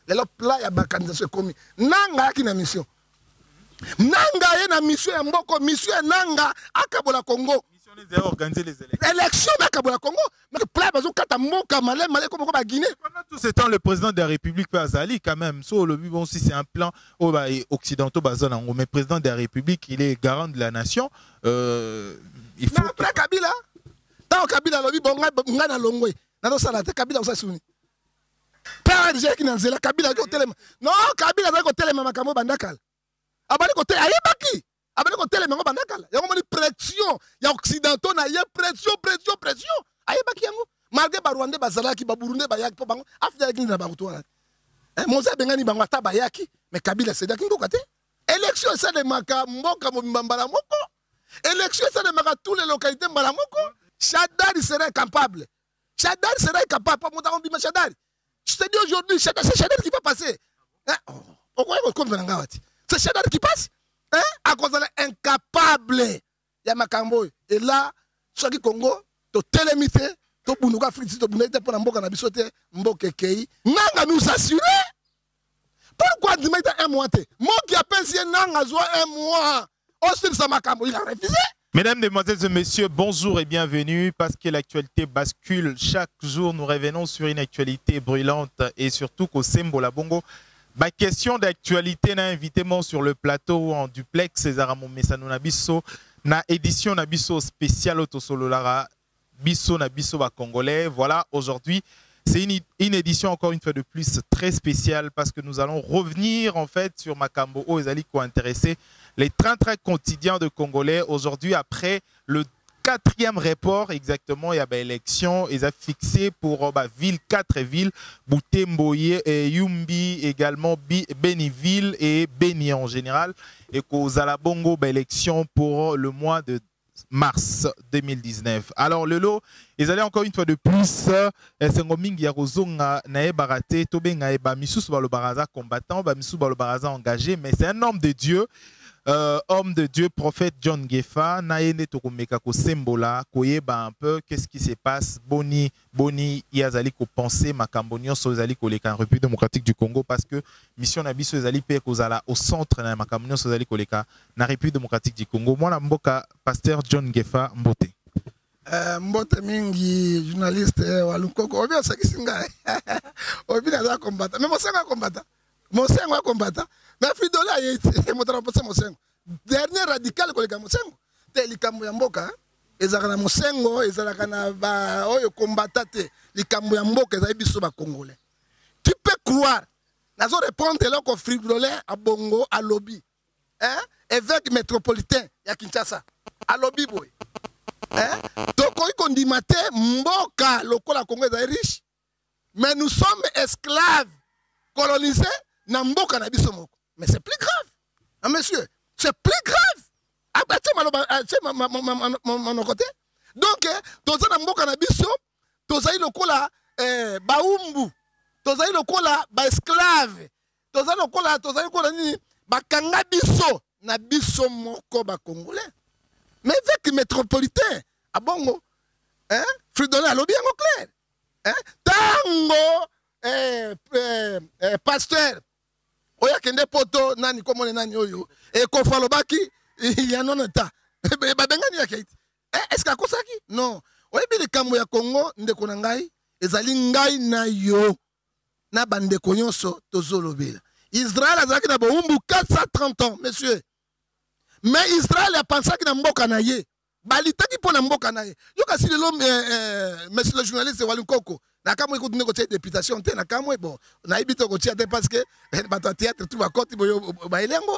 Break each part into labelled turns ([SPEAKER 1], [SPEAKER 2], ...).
[SPEAKER 1] Le plat ya bakanisa komi. Nanga yaki na mission. Nanga ye na mission ya mboko, mission ya nanga akabola Congo.
[SPEAKER 2] Mission les organiser les élections.
[SPEAKER 1] Élection akabola Congo. Mais plat bazo kata mboka malé comme ba Guinée.
[SPEAKER 2] Pendant tout ce temps, le président de la République peut Azali quand même. So le but bon si c'est un plan occidentaux bazanango, mais président de la République, il est garant de la nation. Il faut
[SPEAKER 1] après Kabila. Tant Kabila lobi bonga ngana longwe. Nano sala te Kabila osasuni. Pas déjà qui nanzela Kabila ko telema. Non, Kabila za ko telema makambo bandakala. Abali ko telema ayebaki. Abali ko telema ngo bandakala. Yango moni pression ya occidentaux na ye pression. Ayebaki yango. Malgré ba Rwandais bazalaki ba Burundais bayaki po bango. Afya yaki na bango to wana. Moza bengani bango ata bayaki, mais Kabila c'est daki ngoko te. Élection ça de makamboka mbambala moko. Élection ça de maka tous les localités mbala moko. Chadari serait capable. Chadari serait capable. Pas monter en bima Chadari. Je te dis aujourd'hui, c'est Chadari qui va passer. Pourquoi vous comprenez ngawati? C'est Chadari qui passe. À cause de incapable. Ya makambo. Et là, ceux qui Congo, to télémité, to bunuka friti, to bunete pour mboka na bisote, mboka kei. Nanga nous assurer. Pourquoi tu mets un mois? Moi qui appelle si nanga soit un mois. Aussi ça makambo, il a refusé.
[SPEAKER 2] Mesdames, Mesdemoiselles et Messieurs, bonjour et bienvenue parce que l'actualité bascule. Chaque jour, nous revenons sur une actualité brûlante et surtout qu'au Sembola Bongo. Ma question d'actualité n'a invité moi sur le plateau en duplex César Messano Nabiso na édition Nabiso spéciale Autosololara Biso Nabiso ba Congolais. Voilà, aujourd'hui, c'est une édition encore une fois de plus très spéciale parce que nous allons revenir en fait sur Makambo Ezali qui ont intéressé les 33 quotidiens de Congolais aujourd'hui après le 4e report exactement, il y a une élection, ils ont fixé pour ville 4 villes, Boutemboye et Yumbi également, Beniville et Beni en général, et qu'aux Alabongo, élection pour le mois de mars 2019. Alors le lot, ils allaient encore une fois de plus, Sengomingi Yarozonga Nae Barate, Tobenga Eba Missous Balobaraza combattant, Missous Balobaraza engagé, mais c'est un homme de Dieu. Homme de Dieu, prophète John Gefa, Naene Tokomeka ko Sembola, koyeba un peu qu'est-ce qui se passe, Boni, Yazali ko penser, Makambonio, Sozali ko leka en République démocratique du Congo, parce que mission Nabiso Ezali pe kozala au centre na Makambonio, Sozali ko leka na République démocratique du Congo. Moi, la mboka, pasteur John Gefa, Mbote.
[SPEAKER 1] Mbote mingi, journaliste, Walukoko, obi osakisinga, obi naza combattant, mais mon sengo combattant. Mais Fridola est mon dernier radical koleka mosengo te likambo ya mboka ezaka na mosengo ezalaka na ba oyo combattant te likambo ya mboka ezali biso ba congolais. Tu peux croire nazo répondre loko Fridola a bongo à lobby évêque métropolitain ya Kinshasa à lobby boy toko ikondimate mboka lokola Congo est riche mais nous sommes esclaves colonisés na mboka na biso moko. Mais c'est plus grave. Ah, monsieur, c'est plus grave. Ah, bah, tu mon côté. Donc, toza na mboka na biso, toza lokola baumbu, toza lokola ba esclave, toza lokola ni ba kanga biso na biso moko ba congolais. Mais avec métropolitain, à bongo, Fridola a lobby en clair. Tango, pasteur. Oya kende poto nani komone nani oyo e ko falobaki il y a non état ba bengani ya kiti est-ce que kosaki non oya bi likambo ya Congo ndeko na ngai ezali ngai na yo na bande konyonso tozolobela Israël azaki na boumbu 430 ans monsieur mais Israël a pensé que na mboka na ye balitaki pona mboka na ye yo kasi l'homme monsieur le journaliste Walukoko na kamwe ko dine ko tete députation te na kamwe bon na ibito ko tia te parce que bato théâtre tout ba koti boyo ba elengo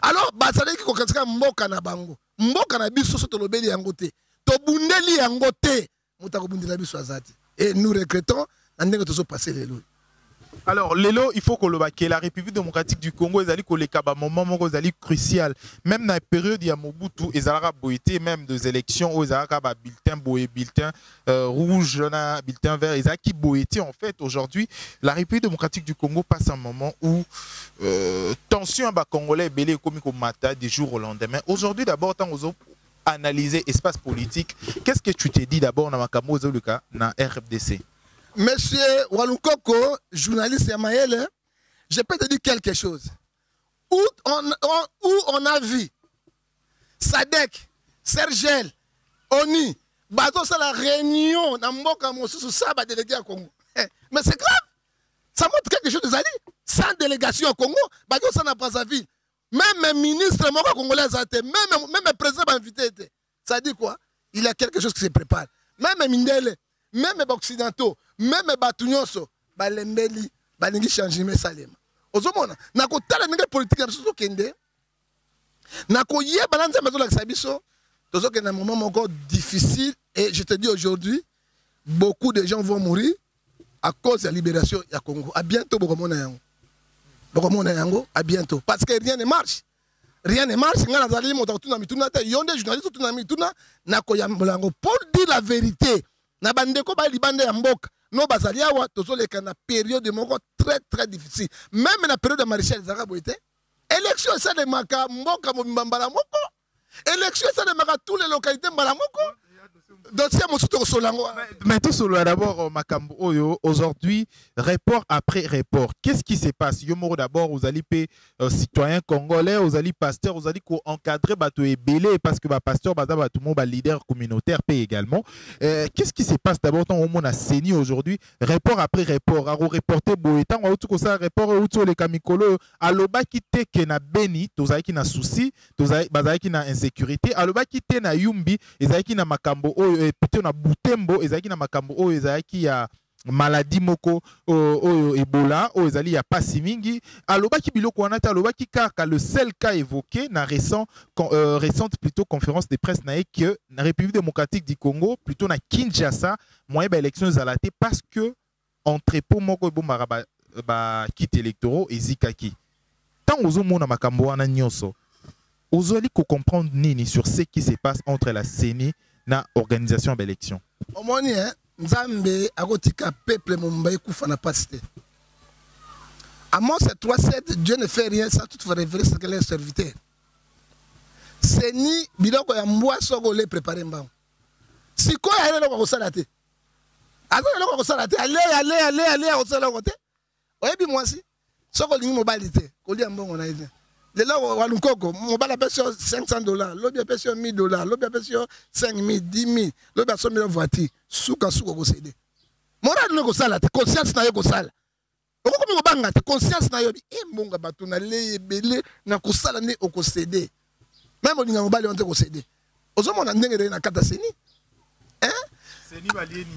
[SPEAKER 1] alors bazali ki ko katika mboka na bango mboka na biso so to lobeli yango te to bundeli yango te mutako bundela biso azati et nous regrettons ndenge to so passer les lois.
[SPEAKER 2] Alors, Lelo, il faut que la République démocratique du Congo, un moment crucial. Même dans la période où il y a Mobutu, il y a même des élections où il y a bulletin rouge, bulletin vert, il y a qui boité. En fait, aujourd'hui, la République démocratique du Congo passe un moment où tension à Congolais belé comme mata du jour au lendemain. Aujourd'hui, d'abord, tant aux analyser l'espace politique, qu'est-ce que tu t'es dit d'abord dans Makamo Zoluka, dans RFDC?
[SPEAKER 1] Monsieur Walukoko, journaliste Yamaël, je peux te dire quelque chose. Où on a vu Sadek, Sergel, Oni, Bato, c'est la réunion dans Mboka Mosusu, ça va déléguer à Congo. Mais c'est grave. Ça montre quelque chose de alliés. Sans délégation au Congo, Bato, ça n'a pas sa ville. Même ministre congolais, même président invité. Ça dit quoi? Il y a quelque chose qui se prépare. Même Mindele, même les occidentaux, même les Batunyonso, Balembeli, Balingi Chanjime Salem. Ozomona, nako tala nenge politique na biso kende. Nako yé balanza mazo la sabiso. Tozo que un moment encore difficile et je te dis aujourd'hui, beaucoup de gens vont mourir à cause de la libération du Congo. À bientôt bokomona yango. Bokomona yango, à bientôt parce que rien ne marche. Rien ne marche, ngana zali moto tuna mituna te yonde journaliste tuna mituna nako ya mbolango pour dire la vérité. Na bandeko ba libande ya mboka. Non, Bazalia, tozoleka na période très très difficile. Même la période de Maréchal Zarabo était. Élection, ça de Maka, Mboka, Mbambala Moko. Élection, ça de Maka, toutes les localités Mbalamoko.
[SPEAKER 2] Mais tout cela d'abord, Makambo Oyo, aujourd'hui, report après report. Qu'est-ce qui se passe? Yomoro d'abord, vous allez payer citoyens congolais, vous allez pasteur, vous allez encadrer bateau et belé parce que pasteur, tout le monde, leader communautaire paye également. Qu'est-ce qui se passe d'abord quand on a saigné aujourd'hui? Report après report, à reporter Boétan, ou tout ça, report ou les camicolo, à l'oba qui te que na béni, tous qui na souci, tous qui na insécurité, à l'oba qui te na yumbi, et qui na Makambo Oyo. Plutôt na Butembo ezaki na makambo oyo ezaki ya maladie moko oyo Ebola oyo ezali ya pasi mingi alobaki biloko wana ta alobaki kaka le seul cas évoqué na récente plutôt conférence de presse na que na République démocratique du Congo plutôt na Kinshasa moyen ba élection ezalate parce que entrepôt moko ebombara ba kit électoraux ezikaki tant ozomona makambo wana nyonso ozoli ko comprendre nini sur ce qui se passe entre la CENI na organisation d'élection.
[SPEAKER 1] Omoni Nzambe akotika peuple mumbai kufa na pasité. Amos 3:7 Dieu ne fait rien sans toute révérer ce que les serviteurs. Seni biloko ya mbwa soko le préparer mbao. Siko ya lelo ko salate. Azo lelo ko salate aller au sala côté. Oyebi mwasi soko lingi mobilité ko li mbongo na ide. Les là, Walukoko, mon bal a sur $500, l'autre a sur $1000, l'autre a sur 5000, 10 000, l'autre a sur 1000 voitures. Souka souka ko cédé. Mon rad ne ko sala, conscience na yo ko sala. Oko ko banga te conscience na yo bi e monga bato na le belé na ko sala ne o ko cédé. Même on nga bal on te ko cédé. Ozo mona ndenge na kata seni.
[SPEAKER 2] Seni balieni.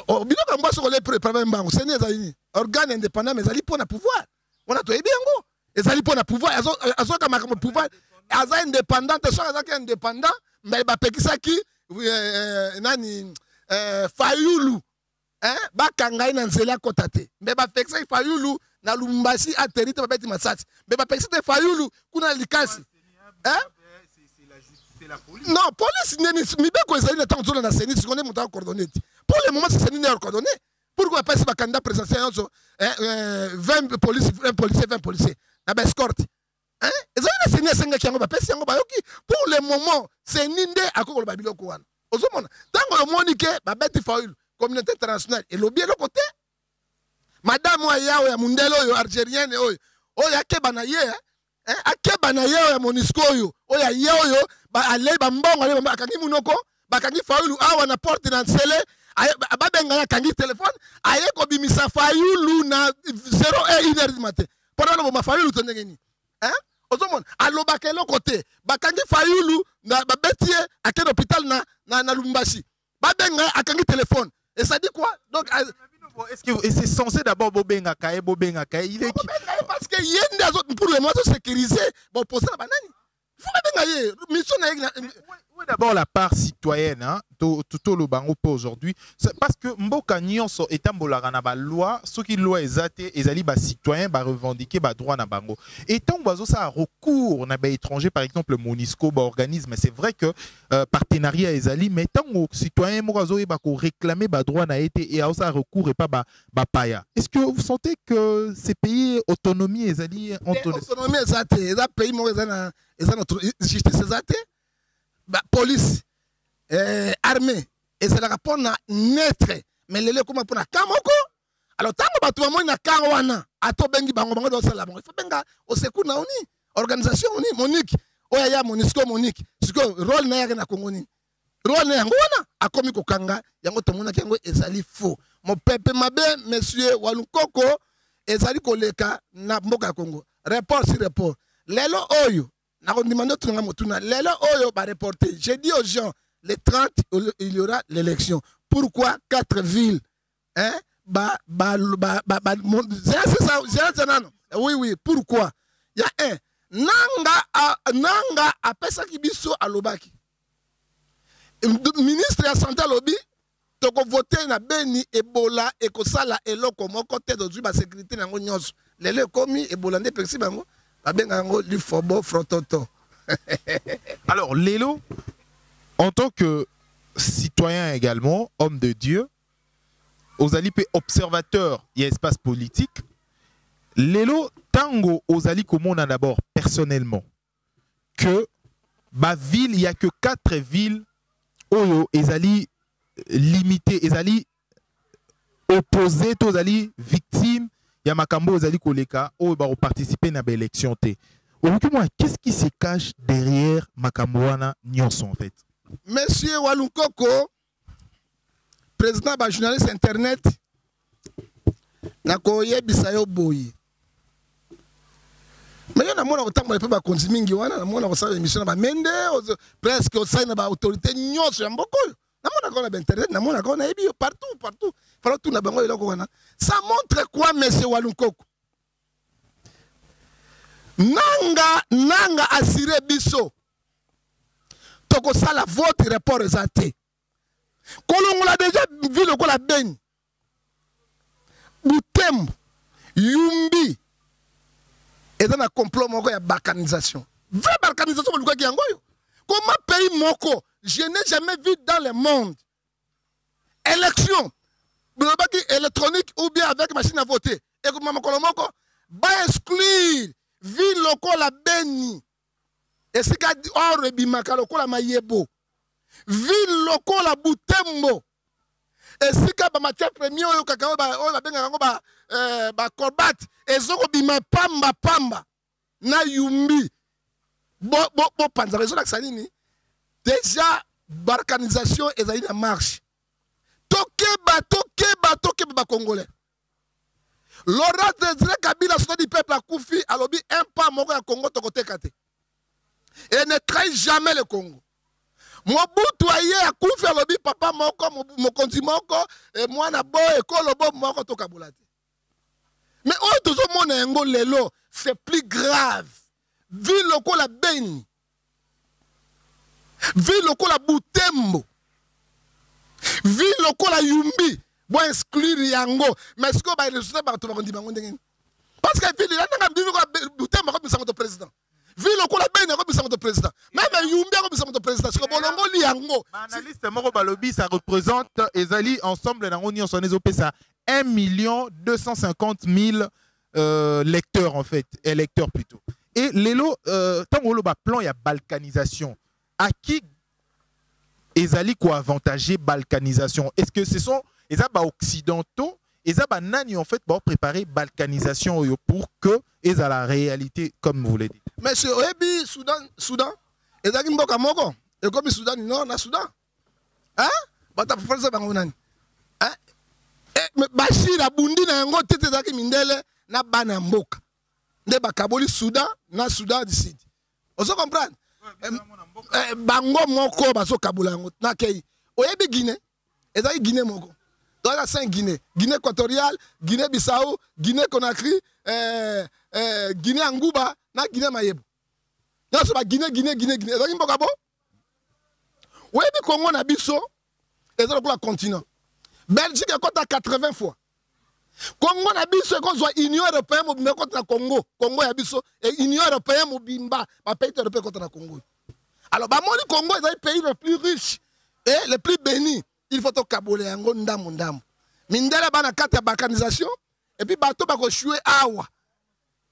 [SPEAKER 1] O bino ka mba so ko le préparer mbango. Seni ezali organe indépendant mais ezali pour na pouvoir. On a to ebi yango. Ezali pour na pouvoir azoka makamo pouvoir aza indépendant te soka zaki indépendant mais ba pekisaki nani Fayulu bakanga ina nzela kotate mais ba pekisaki Fayulu na Lumbasi aterite ba beti masasi mais ba pekisaki Fayulu kuna likasi c'est la police. Non, police neni mibeko ezali na tanzo na CENI si on est monté en coordonnées. Pour le moment c'est CENI n'est coordonné. Pourquoi pas si ba candidat présidentiel 20 policiers 20 policiers na ba escorte ezali na CENI senga kiango ba pesi yango ba yoki pour le moment CENI nde akoko ba biloko wana ozomona tango le monique ba beti Fayulu communauté internationale et lobby le côté madame wa yao ya mundelo yo algérienne oyo akeba na ye akeba na ye ya Monisco oyo ye oyo ba ale ba mbongo ale ba kangi munoko ba kangi Fayulu awa na porte na nsele babenga ya kangi téléphone aye ko bimisa Fayulu na 0h du matin pendant le Fayulu tondengeni ozomona alobaka le côté bakangi Fayulu na babetie à l'hôpital na Lumbashi babenga akangi téléphone et ça dit quoi donc
[SPEAKER 2] est-ce que c'est censé d'abord bobenga kae il est
[SPEAKER 1] parce que yende pour le moment sécuriser bon poser la banane faut babenga mission na
[SPEAKER 2] d'abord la part citoyenne tout le bango pour aujourd'hui parce que mboka nyonso etambolaka na ba loi soki loi ezate ezali ba citoyen ba revendiquer ba droit na bango et tant bazo ça recours na ba étranger par exemple le Monisco ba organisme c'est vrai que partenariat ezali mais tant aux citoyen mokazo ba ko réclamer ba droit na été et ça recours et pas ba paya est-ce que vous sentez que ces pays autonomie ezali
[SPEAKER 1] autonomie ezate eza pays mo ezana notre justice ezate ba police armée et c'est la rapport na naître mais lelo ekoma mpona ka moko. Alors tango bato bamoi na ka wana ato bengi bango bango dosala bango il faut benga oseku na oni organisation oni Monique oya ya Monisco Monique siko rôle na yake na Congo ni rôle na yango wana akomi kokanga yango tomona yango ezali faux mon pepe mabe monsieur Walukoko ezali koleka na mboka Congo report sur report lelo oyo na kondimando tunga motuna lelo oyo ba reporter j'ai dit aux gens les 30 il y aura l'élection pourquoi 4 villes hein oui pourquoi il y a un nanga apesa kibiso alobaki ministre ya santé alobi toko voter na Beni Ebola ekosala eloko moko te dozwi ba sécurité nango nyonso lelo komi Ebola nde pexi bango babenga ngo lifobo frototo.
[SPEAKER 2] Alors Lelo en tant que citoyen également homme de Dieu Ozali pe observateur il y a espace politique Lelo tango Ozali komona d'abord personnellement que ba ville il y a que 4 villes oyo ezali limité ezali opposé to ezali victime ya makambo ozali koleka oyo ba participer na ba élection té. Qu'est-ce qui se cache derrière makambo wana nyonso en fait?
[SPEAKER 1] Monsieur Walukoko président ba journaliste internet na koyebisa yo boyi mais na mona kotambola pe ba konzi mingi wana na mona kosala émission na ba mende presque osaina ba autorité nyonso ya mboko na mona ko na internet na mona ko na ebi partout falo tout na bango eloko wana ça montre quoi monsieur Walukoko nanga assuré biso toko sala vote report ezate Kolongo la déjà vu le ko la Beni Butembo Yumbi et dans un complot moko ya balkanisation vraie balkanisation ko luka yango yo comment pays moko je n'ai jamais vu dans le monde élection électronique ou bien avec machine à voter et comment makolo moko ba exclure ville loko la Beni et c'est ka or bimaka loko la mayebo ville lokola Butembo esika ba matière première oyo kaka oyo ba benga ngo ba corbat ezoko bima pamba na Yumbi bo panza raison la nini déjà balkanisation ezali na marche tokeba ba congolais Laurent Désiré Kabila soutien du peuple a koufi alobi un pas moko ya Congo tokoteka te et ne trahit jamais le Congo. Mobutu aye akufi alobi papa moko mokonzi moko e mwana bo ekolo bo moko tokabula te. Mais oyo tozomona yango lelo c'est plus grave. Ville lokola Beni. Ville lokola Butembo. Ville lokola Yumbi. Bo exclure yango. Mais ce que ba résultat ba to ba kondi bango ndenge. Parce que ville là nga bibi ko Butembo ko bisango to président. Ville lokola Beni ko bisango to président. Même Yumbi ko bisango to président. Ce que bolongo li yango.
[SPEAKER 2] Analyste moko balobi ça représente ezali ensemble na ngoni on ezo pesa 1 250 000 lecteurs en fait, électeurs plutôt. Et lelo tango lo ba plan ya balkanisation. À qui ezali ko avantager balkanisation? Est-ce que ce sont les occidentaux et ça nani en fait pour préparer balkanisation pour que ils à la réalité comme vous l'avez dit.
[SPEAKER 1] Monsieur Oebi Soudan et ça mboka moko et comme Soudan non na Soudan hein bata français bango nani hein et Bashir abundi na yango tete zaki mindele na bana mboka nde bakaboli Soudan na Soudan du Sud ozo comprendre bango moko bazo kabula yango na kei Oebi Guinée et ça Guinée moko dans la 5 Guinée, Guinée équatoriale, Guinée Bissau, Guinée Conakry, Guinée Angouba, na Guinée Mayebo. Là c'est Guinée. Ça qui mbokabo? Oui, mais Congo na biso, et ça le continent. Belgique est contre 80 fois. Congo na biso qu'on soit Union européenne mais contre Congo. Congo ya biso et Union européenne mobimba, ba pays européen contre le Congo. Alors ba moni Congo est le pays le plus riche et le plus béni. Il faut que kabole yango ndamu. Mindela bana kata balkanisation et puis bato bako chouer awa.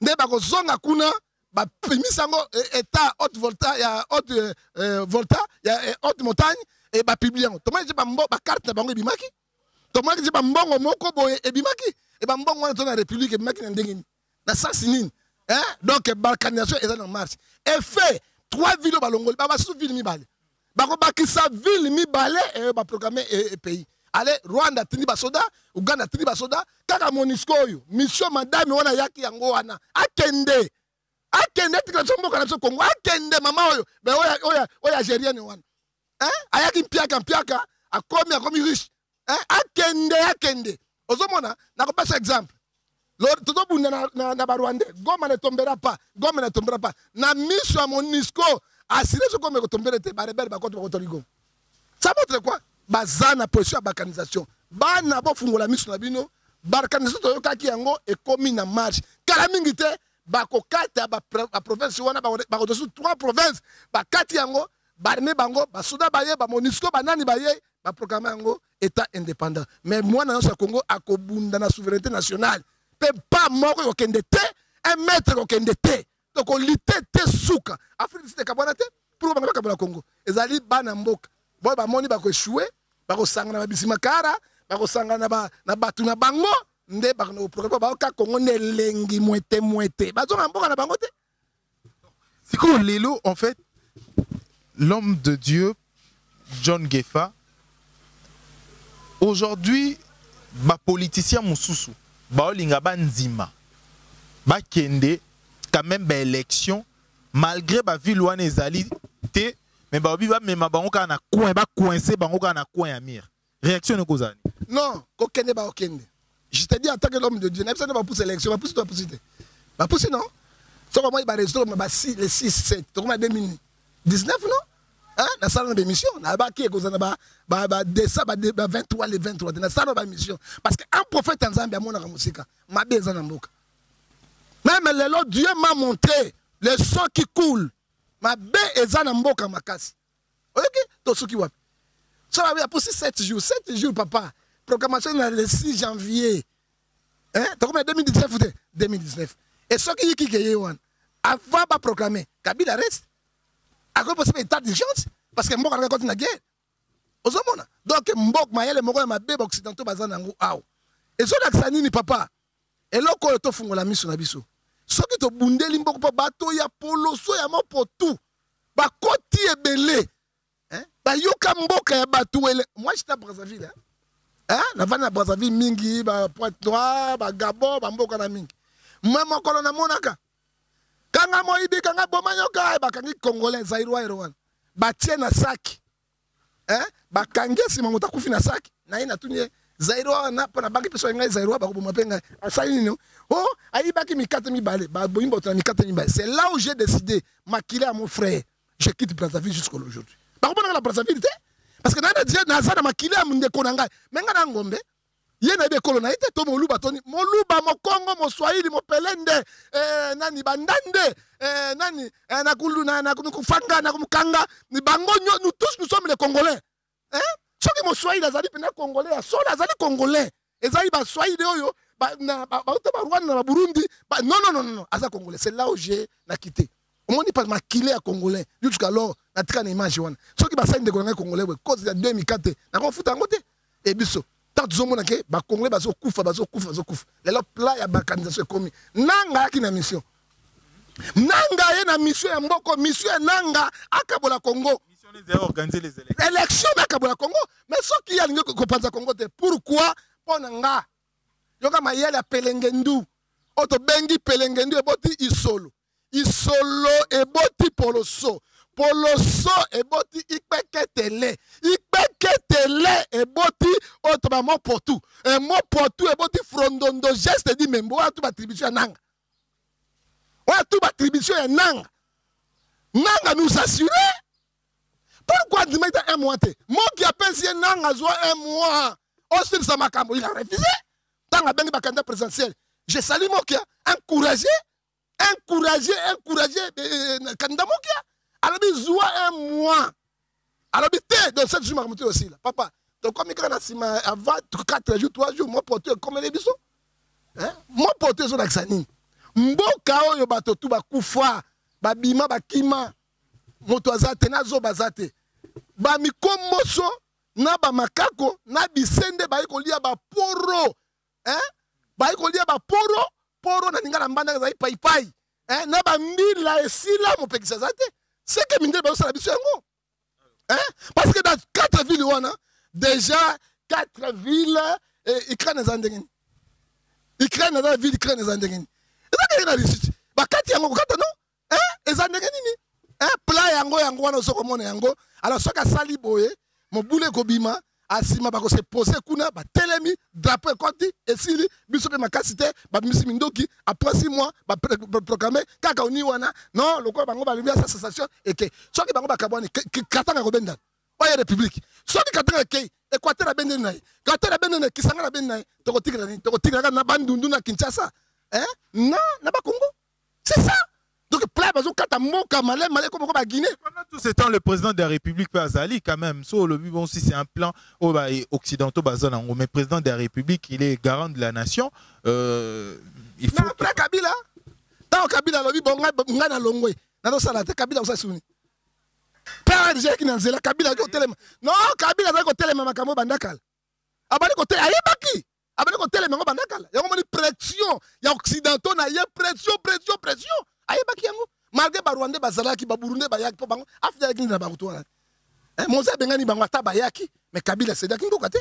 [SPEAKER 1] Nde bako zonga kuna ba primisango état haute volta ya haute volta ya haute montagne et ba publier. Toma je ba carte na bango bimaki. Tomaki dit mbongo moko boye ebimaki et mbongo wana to na république ebimaki na ndenge ni. Na sens nini? Hein? Donc balkanisation est en marche. Et fait 3 villes balongoli ba sous ville mi balé. Ba ko bakisa ville mi balé et ba programmer pays. Allez Rwanda tini ba soda, Uganda tini ba soda, kaka MONUSCO yo. Mission madame wana yaki yango wana. Akende tika somboka na Congo. Akende mama oyo. Be oya Algérienne wana. Hein? Ayaki mpiaka akomi riche. Hein? Akende. Ozomona na ko passe exemple. Todo bunda na Barwande, Goma ne tombera pas. Na mission à MONUSCO, assuré ce qu'on me tomber te barebel ba contre Rigo. Ça montre quoi? Bazana position à balkanisation. Bana bo fungola mission na bino, balkanisation to yokaki yango e komi na marche. Kala mingi te ba ko kata ba province wana ba ko sous 3 provinces, ba kati yango, barme bango, ba soda baye, ba MONUSCO banani baye, ba programme yango état indépendant. Mais moi na Congo akobunda na souveraineté nationale. Pas mort au Kendete, un maître au Kendete. Donc on lutte souka. Afrique du Sud kabonate pour ba kabona Congo. Ezali banamboka. Boy ba moni ba ko échouer, ba ko sanga na bisima kara, ba ko sanga na batu na bango, nde ba no programme ba ka Congo ne lengi moite. Ba zo mboka na bango te.
[SPEAKER 2] C'est comme Lelo en fait l'homme de Dieu John Gefa aujourd'hui ba politicien mususu baolinga banzima bakende quand même ba élection malgré ba ville wana ezali te mais ba obi ba mema bango ka na coin ba coincer bango ka na coin ya mire réaction ne kozani
[SPEAKER 1] non ko kende ba okende je te dis en tant que l'homme de Dieu n'a pas de pousser élection ba pousser toi pousser ba pousser non so comment il va résoudre ba les 6 7 to comme 2019 non hein na salle d'émission na ba ki kozana ba desa ba 23 les 23 na salle d'émission parce que un prophète en Zambie amona ka musika mabeza na mboka même le Dieu m'a montré le sang qui coule mabe ezana mboka makasi OK to suki wapi ça va bien pour 7 jours papa proclamation le 6 janvier hein to comme 2019 et ce qui est one avant pas proclamer Kabila reste à quoi possible état d'urgence parce que mboka continue la guerre ozomona donc mbok mayele moko ya mabe occidentaux bazana ngo aw ezo lakisa nini papa eloko to fungola miso na biso soki to bundeli mboko pa bato ya poloso ya mopotu ba koti ebele hein ba yoka mboka ya bato ele moi j'étais à Brazzaville hein na vana Brazzaville mingi ba Pointe-Noire ba Gabon ba mboka na mingi moi mokolo na monaka kanga moyibi kanga bomanyoka bakangi congolais zairwa erwan batie na saki hein bakangi sima mota kufi na saki na ina tunie zairwa na pana bangi peso ngai zairwa ba kuboma penga asali no oh ayibaki mikate mibale ba boyimbo tana mikate mibale c'est là où j'ai décidé maquiller à mon frère je quitte Brazzaville jusqu'à aujourd'hui ba kubona la Brazzaville parce que na dia na za na maquiller am ndeko na ngai menga na ngombe ye na be kolona ite to moluba toni moluba mokongo mo swahili mo pelende nani bandande nani na kuluna na kufanga na kumkanga ni bango nous tous nous sommes les Congolais hein soki mo swahili azali pena Congolais ya sola azali Congolais ezali ba swahili oyo ba Rwanda na Burundi non aza Congolais c'est là où j'ai na quitté au moins pas maquiller à Congolais jusqu'alors na tika na image wana soki ba sainde de Congolais cause ya 2004 na ko futa ngote et biso tant zomona ke ba Congolais bazo kufa lelo pla ya balkanisation komi nanga ki na mission nanga ye na mission ya mboko mission ya nanga akabola Congo
[SPEAKER 2] mission les organiser les
[SPEAKER 1] élections akabola Congo mais soki ya lingo ko panza Congo te pourquoi ponanga yoka mayele pelengendu oto bengi pelengendu eboti isolo eboti poloso eboti ikpeketele eboti otoba mo potu eboti frondondo geste di membo atu attribution nanga nanga nous assurer pourquoi tu mets un mois moi qui appelle si nanga zo un mois aussi ça makambo il a refusé tanga bengi bakanda présidentiel je salue Mokia encourager candidat Mokia alors besoin un mois alors bité dans 7 jours marmoté aussi là papa donc comme quand na avant 4 jours 3 jours moi porter comme les bisous hein moi porter zo laxani mboka oyo bato tu bakufa babima bakima moto azate nazo bazate ba mikomoso na ba makako na bisende ba kolia ba poro ba kolia ba poro na ninga na mbanda za pai na ba mbila esila mo pekisa zate c'est que minde ba sala biso yango parce que dans 4 villes wana déjà 4 villes Ukraine zandengeni Ukraine na ville Ukraine zandengeni ezaka na risite ba kati yango kata no ezandengeni ni pla yango wana soko mona yango alors soka sali boye mobule kobima asima bako se poser kuna ba telemi drapeau konti esili biso pe makasite ba misi mindoki après 6 mois ba proclamer kaka oni wana non lokolo bango ba lumière sensation et que soki bango ba kabwani katanga ko benda oya république soki katanga ke Équateur a bendé naï Équateur a bendé naï Kisanga a bendé naï toko tigre na bandundu na Kinshasa non na ba Congo c'est ça. Donc, pendant
[SPEAKER 2] tout ce temps, le président de la République peut Azali quand même. So, le but, bon, si c'est un plan occidentaux, mais le président de la République, il est garant de la nation. Il faut.
[SPEAKER 1] Après Kabila, tant Kabila, le but, bon, on a longé. Dans ça, Kabila, on s'est souvenu. Pas déjà qui n'a pas Kabila, non, Kabila, il a côté les Mamakamo Bandakal. Abali côté, aïe, baki. Abali côté les Mamakamo Bandakal. Il y a une pression. Il y a occidentaux, il y a pression. Ayebaki yango malgré ba Rwanda bazalaki ba Burundi bayaki po bango afya kingi na bango to wana Moza bengani bango ata bayaki mais Kabila c'est d'aki ngokate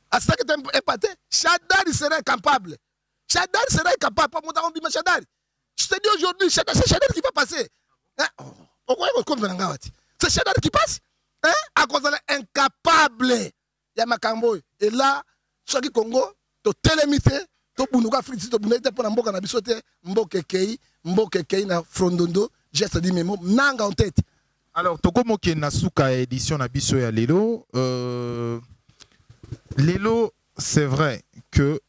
[SPEAKER 1] asaka tem épaté Shadari serait capable pas monter en bima Shadari je te dis aujourd'hui c'est Shadari qui va passer pourquoi il compte na ngawati c'est Shadari qui passe à cause de incapable ya makambo et là soki Congo to telemité to bunuka Afrique to bunete pour mboka na bisote mboke kei na frondondo geste di memo nanga en tête.
[SPEAKER 2] Alors tokomo ki na suka édition na biso ya lelo lelo c'est vrai que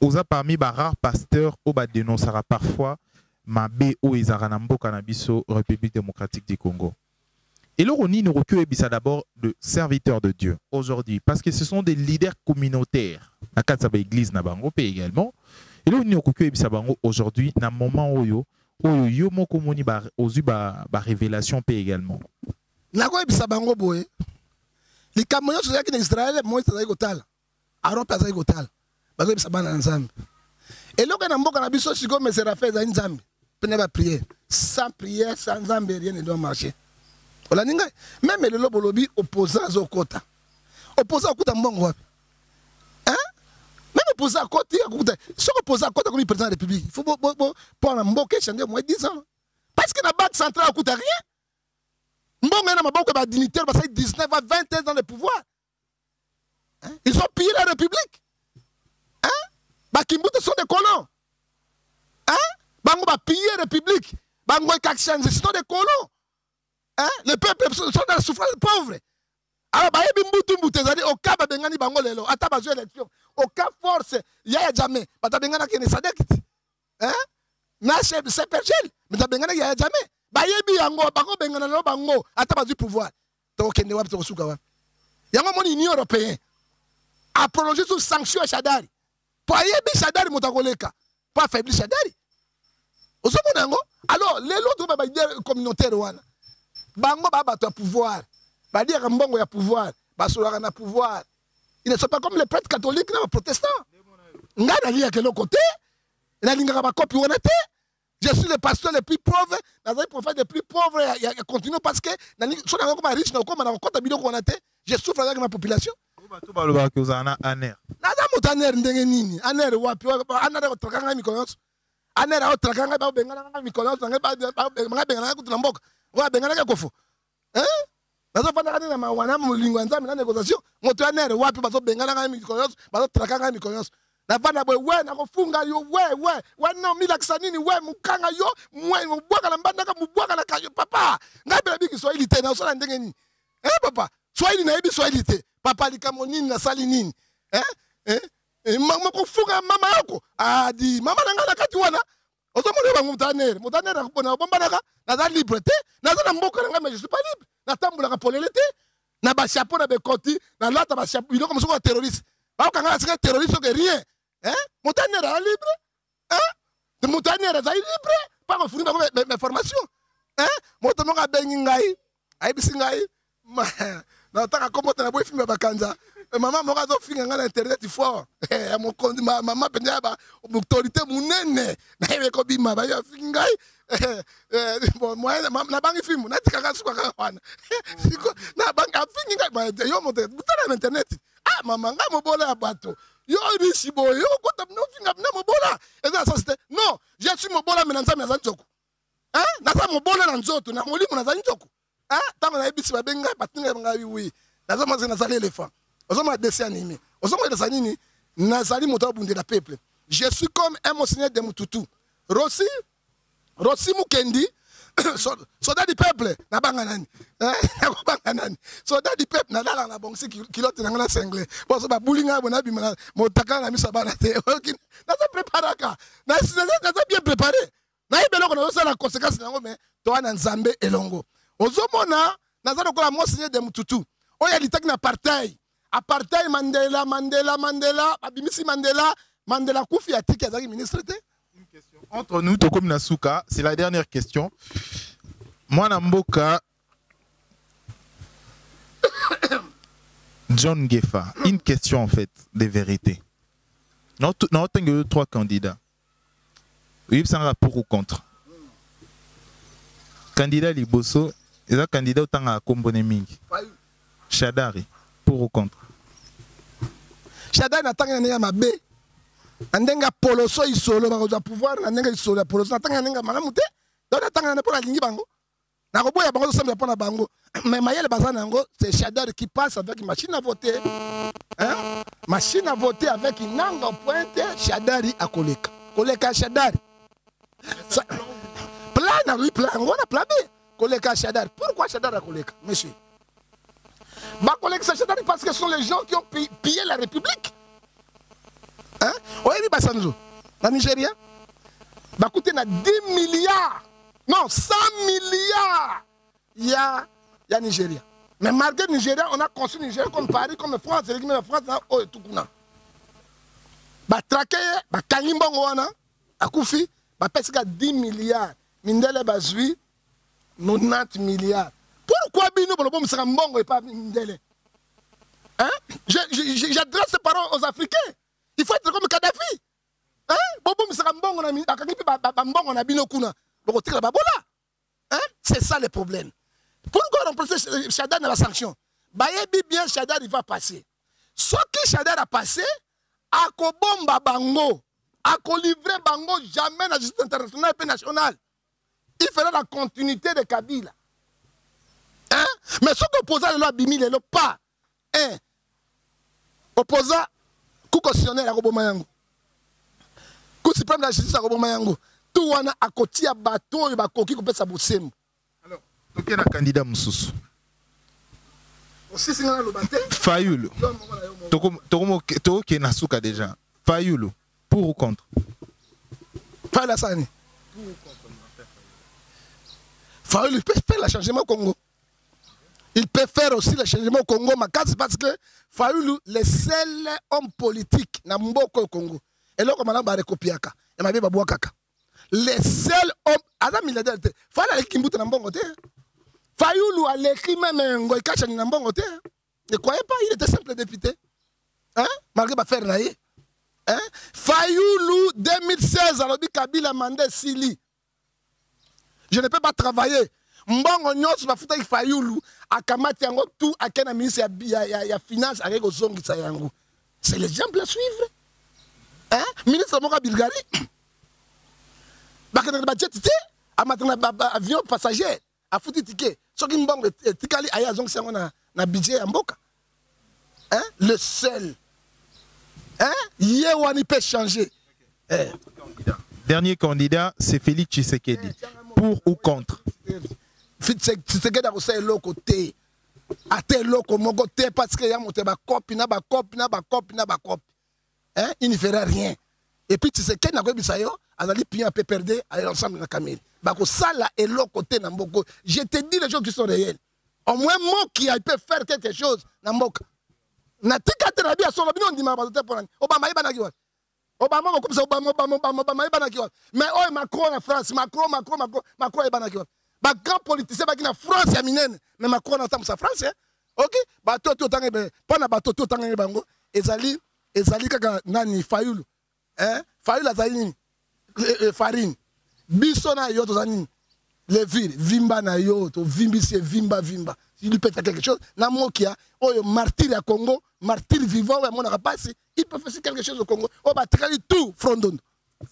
[SPEAKER 2] oza parmi ba rares pasteurs au ba dénoncera parfois mabe o ezara na mboka na biso République démocratique du Congo. Et là, on y nous recueille d'abord de serviteurs de Dieu aujourd'hui, parce que ce sont des leaders communautaires. La Katsaba Église n'a pas également. Et là, on y nous recueille aujourd'hui, dans un moment où yo mo komoni ba révélation également.
[SPEAKER 1] Na ko ebisa bango boye. Les camions sont qui en Israël, moi ça ko tal. Aaron pa ko tal. Ba ko ebisa bana nzambe. Et là quand mboka na biso siko mais sera fait za nzambe. Pene ba prière. Sans prière, sans nzambe rien ne doit marcher. Même le lobolobi opposant à Zokota. Opposant à Kota Mbongo. Hein? Même opposant à Kota. Si opposant à Kota comme le président de la République, il faut prendre un Mboké changer au moins 10 ans. Parce que la banque centrale ne coûte rien. Mbongo n'a pas de dignitaire, parce que 19 à 20 ans dans le pouvoir. Hein? Ils ont pillé la République. Hein? Bakimboute sont des colons. Hein? Bango va piller la République. Bango et Kakchan, ce sont des colons. Hein? Les peuples sont dans la souffrance pauvre. Alors, au cas de Bengani Bango Lelo, à ta élection, au cas force, il y a jamais. Mais tu Bengana qui est Sadek. Hein? Nache, c'est Pergel. Mais tu Bengana qui a jamais. Bayebi Yango, Bango Bengana Lo Bango, à ta du pouvoir. Tu as Kende Wap Tosukawa. Yango mon Union européenne a prolongé sous sanction à Shadari. Pour Ayebi Shadari Moutagoleka. Pas affaiblir Shadari. Alors, les autres communautaires, Bango ba bato pouvoir. Ba dire mbongo ya pouvoir. Ba solaka na pouvoir. Ils ne sont pas comme les prêtres catholiques et les protestants. Nga na liya quel côté? Na linga ba copie honnête. Je suis le pasteur le plus pauvre, dans un prophète le plus pauvre, il continue parce que je suis un riche, je souffre avec ma population. Navana boy we na kufunga yo we no milakisa nini we mukanga yo mwe mubwaka na mbandaka mubwaka na kayo papa ngabe biki Swahili tena usala ndenge nini papa Swahili na yebi Swahili te papa likamo nini na sali nini mama kufunga mama yako adi mama nanga kati wana ozomone ba mutanere akupona bomba naka na za libre te na za mboka nanga mais je suis pas libre na tambula ka polele te na ba chapeau na be koti na lata ba chapeau biloko mosoko terroriste ba kanga sika terroriste que rien. Montagnard est libre. Le montagnard est libre. Pas en fournir mes formations. Montagnard a béni ngai. Aïe bisingai. na taka komota na boy film bakanza maman moko azofinga nga na internet fort mokondi mama penza ba autorité munene na yebe ko bima ba yo finga bon moi na bangi film na tikaka suka ka wana na bangi finga ba yo moto butana na internet ah mama nga mobola ya bato yo rishi boy yo kota no finga na mobola eza société non je suis mobola mais na nzambe za nzoko naza mobola na nzoto na molimo naza nzoko tango na yebisi babenga batinga bangabi oui naza maze nazali éléphant ozoma dessin animé ozoma dessin nini nazali moto abundela peuple je suis comme un monseigneur de Mututu Rossi Mukendi soldat du peuple na banga nani banga nani soldat du peuple na dala na bongsi kilote na ngana sengle boso ba bulinga bona bima motaka na misa bana te naza préparaka naza bien préparé na ibeloko na osala conséquence nango mais to na nzambe elongo ozomona naza lokola monseigneur de Mututu oya litaki na apartheid Mandela babimisi Mandela kufi atiki azaki ministre te.
[SPEAKER 2] Une question entre nous Tokom Nasuka, c'est la dernière question. Moi Namboka John Gefa, une question en fait de vérité. Non, tengo 3 candidats. Oui, c'est un pour ou contre. Candidat Liboso, et là candidat autant à Kombone Mingi. Shadari, pour ou contre.
[SPEAKER 1] Shadari n'attend rien à ma baie. Andenga poloso isolo ba pouvoir andenga isolo poloso n'attend rien à malamute. Donc n'attend rien pour la ligne bango. Na robo ya bango semble pour la bango. Mais Mayele Bazanango, c'est Shadari qui passe avec une machine à voter. Hein? Machine à voter avec une langue en pointe. Shadari à Koleka. Koleka Shadari. Plan, oui, plan. On a plan B. Koleka Shadari. Pourquoi Shadari à Koleka, monsieur? Bah, Koleka Shadari parce que ce sont les gens qui ont pillé la République. Hein? Oui, Bassanzo. La Nigeria. Bah, coûté 10 milliards. Non, 100 milliards. Il y a Nigeria. Mais malgré Nigeria, on a construit Nigeria comme Paris, comme France, et la France, oh, tout le monde. Bah, traqué, bah, Kalimbongo, à Koufi, bah, presque 10 milliards. Mindele Bazui, 90 milliards. Pourquoi Bino Bolobo Msrambongo et pas Mindele? Hein? J'adresse ces paroles aux Africains. Il faut être comme Kadhafi. Hein? Bobo Msrambongo, on a Bino Kuna. C'est ça le problème. Pourquoi remplacer Shadar dans la sanction? Bayebi bien Shadar, il va passer. Ce que Shadar a passé, à Kobomba Bango, à livrer Bango jamais dans la justice internationale et nationale. Il fallait la continuité de Kabila. Hein? Mais ce que opposant le loi Bimi, il n'est pas. Hein? Opposant, coup constitutionnel à Robomayango. Coup suprême de la justice à Robomayango. Tout wana à côté à bateau et bakoki ko pesa bosem.
[SPEAKER 2] Alors, toke na candidat mususu.
[SPEAKER 1] Aussi c'est na lobate.
[SPEAKER 2] Fayulu. Toke na suka déjà. Fayulu pour ou contre?
[SPEAKER 1] Fayulu Sani. Pour ou contre? Fayulu peut faire le changement au Congo. Il peut faire aussi le changement au Congo, parce que Fayulu le seul homme politique na mboko au Congo. Et là comme on a recopiaka. Et ma beba kaka. Les seuls hommes, Adam milliardaire, Fayulu a l'écrit dans bon côté. Fayulu a l'écrit même Ngoy Kachani dans bon côté. Ne croyez pas, il était simple député. Hein? Malgré ma faire naïe. Hein? Fayulu 2016, alors Kabila mandé Sili. Je ne peux pas travailler. Mbongo nyos va foutre Fayulu à Kamati yango tout à Kena ministre ya finance avec Ozongi Sayango. C'est l'exemple à suivre. Hein? Ministre Moka Bilgari. Bakana ba jet té amatana avion passager a foutu ticket soki mbongo tikali aya zongi sango na budget ya mboka. Hein? Le seul. Hein? Yewani peut changer.
[SPEAKER 2] Dernier candidat, c'est Félix Tshisekedi. Pour ou contre? Tshisekedi a aussi l'autre côté. A tel l'autre côté parce qu'il y a monté ba copie. Hein? Il ne fera rien. Et puis Tshisekedi n'a pas vu ça. Azali pien a perdre à l'ensemble de la Camille. Bako sala et l'autre côté Namboko. Je te dis les gens qui sont réels. Au moins moi qui peut faire quelque chose Namboka. Na tikate na bia solo bino ndima ba te ponani. Obama ibana kiwa. Obama comme ça Obama ibana kiwa. Mais oh Macron en France, Macron ibana kiwa. Ba grand politicien ba ki na France ya minene. Mais Macron entend sa France hein.
[SPEAKER 1] ok bato to tanga be pona bato to tanga bango ezali kaka nani Fayulu Fayulu azali nini farine biso na yo tozali levire vimba na yo to vimbisi vimba il peut faire quelque chose na mokia oyo martyr ya Congo martyr vivant ya mona kapasi il peut faire quelque chose au Congo o ba trali tout frondondo.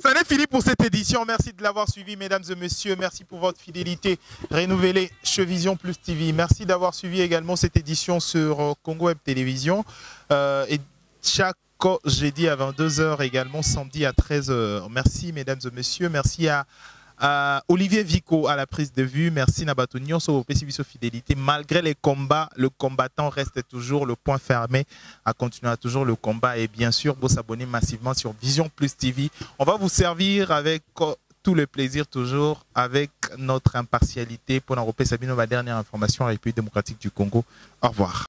[SPEAKER 2] Ça n'est fini pour cette édition. Merci de l'avoir suivi, mesdames et messieurs. Merci pour votre fidélité renouvelée chez Vision Plus TV. Merci d'avoir suivi également cette édition sur Congo Web Télévision. Et chaque jeudi à 22h, également samedi à 13h. Merci, mesdames et messieurs. Merci à Olivier Vico à la prise de vue. Merci Nabato Nyonso au fidélité. Malgré les combats, le combattant reste toujours le point fermé à continuer à toujours le combat. Et bien sûr, vous s'abonner massivement sur Vision Plus TV. On va vous servir avec tout le plaisir, toujours avec notre impartialité. Pour Sabino, ma dernière information à la République démocratique du Congo. Au revoir.